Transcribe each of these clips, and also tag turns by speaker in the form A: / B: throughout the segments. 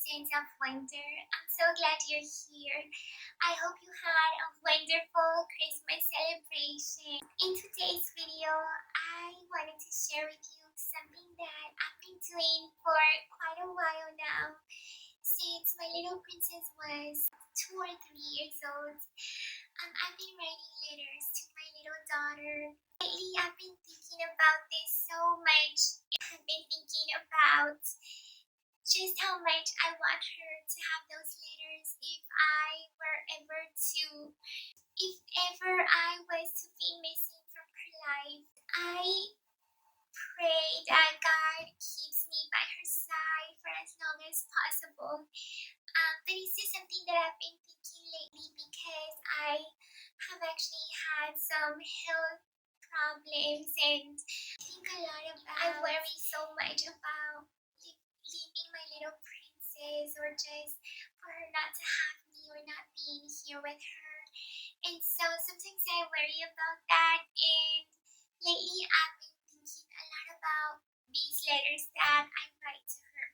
A: seasons of winter. I'm so glad you're here. I hope you had a wonderful Christmas celebration. In today's video, I wanted to share with you something that I've been doing for quite a while now. Since my little princess was 2 or 3 years old, I've been writing letters to my little daughter. Lately, I've been thinking about this so much. I've been thinking about just how much I want her to have those letters if ever I was to be missing from her life. I pray that God keeps me by her side for as long as possible. But it's just something that I've been thinking lately because I have actually had some health problems, and I worry so much about leaving my little princess, or just for her not to have me or not being here with her. And so sometimes I worry about that, and lately I've been thinking a lot about these letters that I write to her.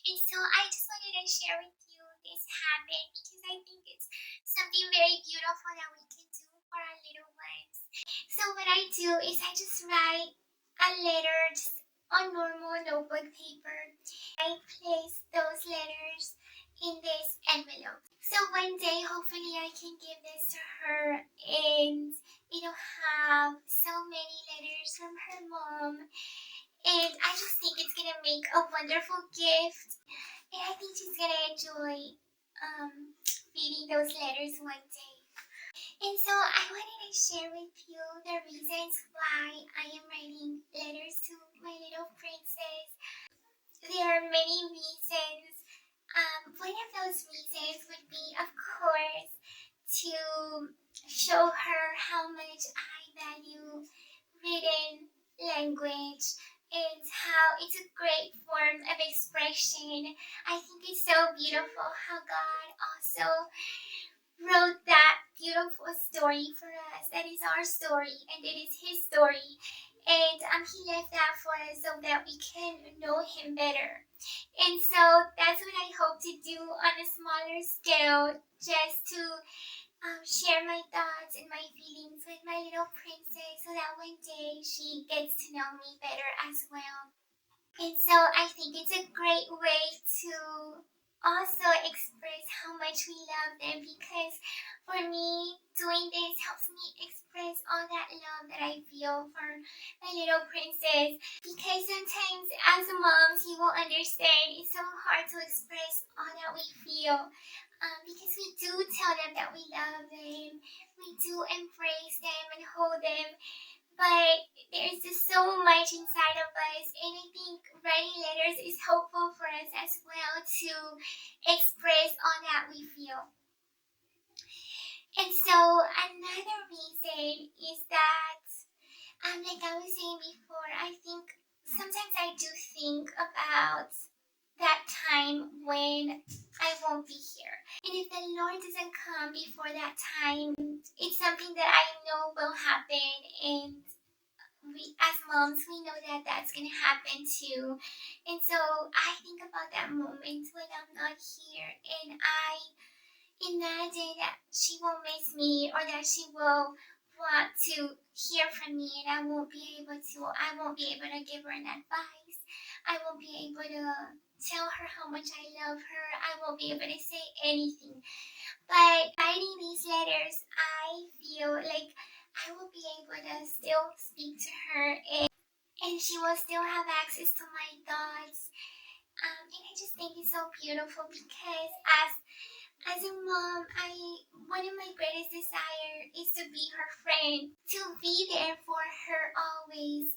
A: And so I just wanted to share with you this habit because I think it's something very beautiful that we can do for our little ones. So what I do is I just write a letter just on normal notebook paper. I place those letters in this envelope. So one day, hopefully I can give this to her and it'll have so many letters from her mom. And I just think it's gonna make a wonderful gift. And I think she's gonna enjoy reading those letters one day. And so I wanted to share with you the reasons why I am writing letters to my little princess. There are many reasons. One of those reasons would be, of course, to show her how much I value written language and how it's a great form of expression. I think it's so beautiful how God also wrote that beautiful story for us. That is our story and it is His story. And He left that for us so that we can know Him better. And so that's what I hope to do on a smaller scale, just to share my thoughts and my feelings with my little princess so that one day she gets to know me better as well. And so I think it's a great way to also express how much we love them, because for me, doing this helps me express all that love that I feel for my little princess. Because sometimes as moms, you will understand, it's so hard to express all that we feel. Because we do tell them that we love them, we do embrace them and hold them, but there's just so much inside of us, and I think writing letters is helpful for us as well to express all that we feel. And so another reason is that, like I was saying before, I think sometimes I do think about that time when I won't be here. And if the Lord doesn't come before that time, it's something that I know will happen, and we as moms, we know that that's going to happen too. And so I think about that moment when I'm not here, and I imagine that she will miss me, or that she will want to hear from me, and I won't be able to give her an advice. I won't be able to tell her how much I love her. I won't be able to say anything. But writing these letters, I feel like I will be able to still speak to her, and she will still have access to my thoughts. And I just think it's so beautiful, because as a mom, one of my greatest desires is to be her friend, to be there for her always.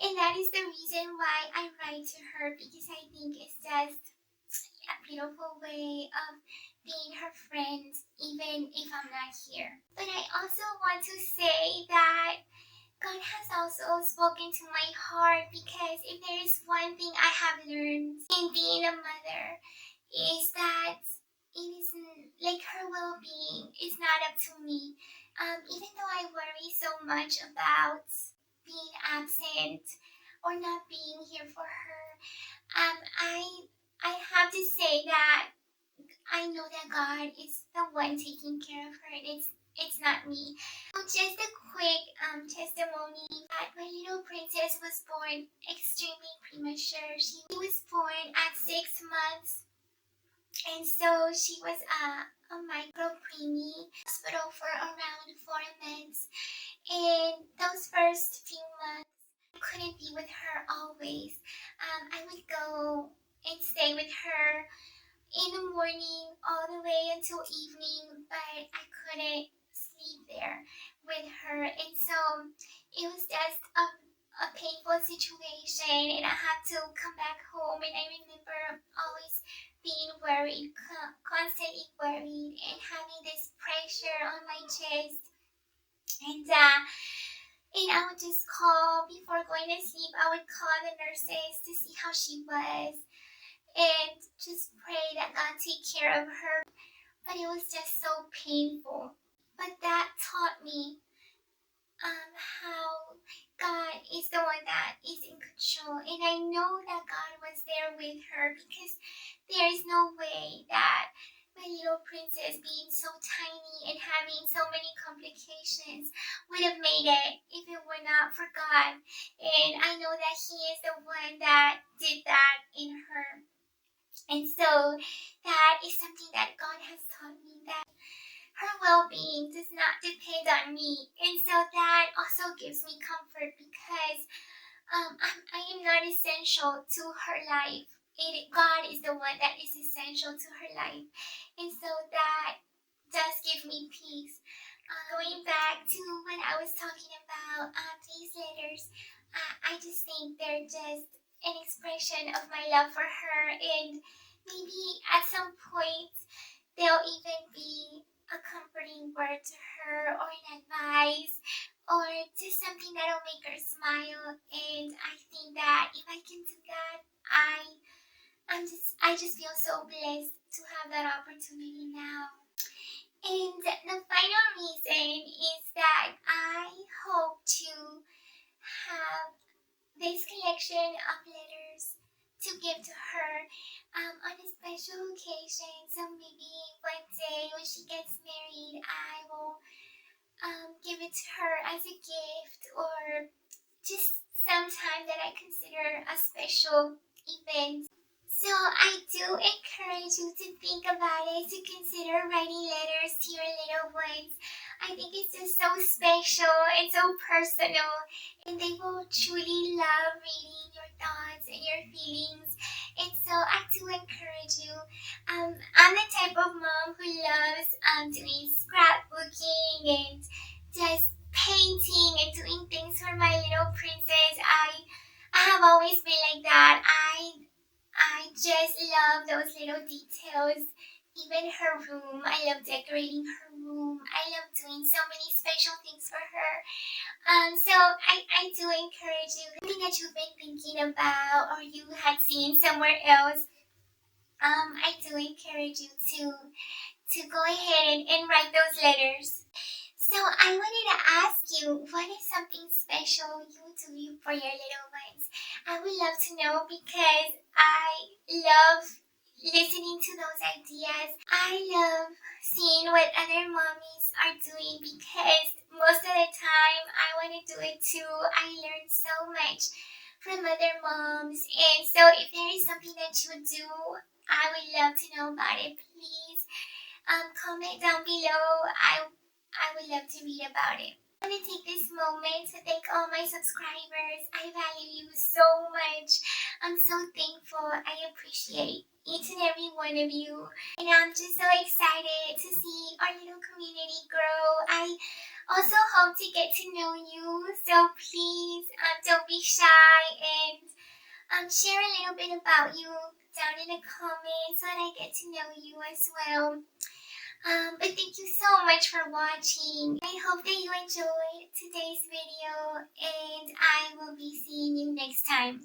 A: And that is the reason why I write to her, because I think it's just a beautiful way of being her friend, even if I'm not here. But I also want to say that God has also spoken to my heart, because if there is one thing I have learned in being a mother, is that it isn't like her well-being is not up to me. Even though I worry so much about being absent or not being here for her, I have to say say that I know that God is the one taking care of her. It's not me. Just a quick testimony that my little princess was born extremely premature. She was born at 6 months, and so she was a micro preemie hospital for around 4 months. And those first few months, I couldn't be with her always. I would go and stay with her in the morning all the way until evening, but I couldn't sleep there with her. And so it was just a painful situation, and I had to come back home. And I remember always being worried, constantly worried, and having this pressure on my chest. And I would just call before going to sleep. I would call the nurses to see how she was and just pray that God take care of her. But it was just so painful. But that taught me how God is the one that is in control. And I know that God was there with her, because there is no way that my little princess, being so tiny and having so many complications, would have made it if it were not for God. And I know that He is the one that did that in her. And so that is something that God has taught me, that her well-being does not depend on me. And so that also gives me comfort, because I am not essential to her life. God is the one that is essential to her life. And so that does give me peace. Going back to when I was talking about these letters, I just think they're just an expression of my love for her. And maybe at some point they'll even be a comforting word to her, or an advice, or just something that'll make her smile. And I think that if I can do that, I just feel so blessed to have that opportunity now. And the final reason is that I hope to have this collection of letters to give to her on a special occasion. So maybe one day when she gets married, I will give it to her as a gift, or just sometime that I consider a special event. So I do encourage you to think about it, to consider writing letters to your little ones. I think it's just so special and so personal, and they will truly love reading your thoughts and your feelings. And so I do encourage you. I'm the type of mom who loves doing scrapbooking and just painting and doing things for my little princess. I have always been like that. I just love those little details. Even her room, I love decorating her room. I love doing so many special things for her. So I do encourage you, something that you've been thinking about or you had seen somewhere else, I do encourage you to go ahead and write those letters. So I wanted to ask you, what is something special you do for your little ones? I would love to know, because I love listening to those ideas. I love seeing what other mommies are doing, because most of the time I want to do it too. I learn so much from other moms. And so if there is something that you do, I would love to know about it. Please comment down below. I would love to read about it. I want to take this moment to thank all my subscribers. I value you so much. I'm so thankful. I appreciate each and every one of you. And I'm just so excited to see our little community grow. I also hope to get to know you. So please don't be shy, and share a little bit about you down in the comments so that I get to know you as well. But thank you so much for watching. I hope that you enjoyed today's video, and I will be seeing you next time.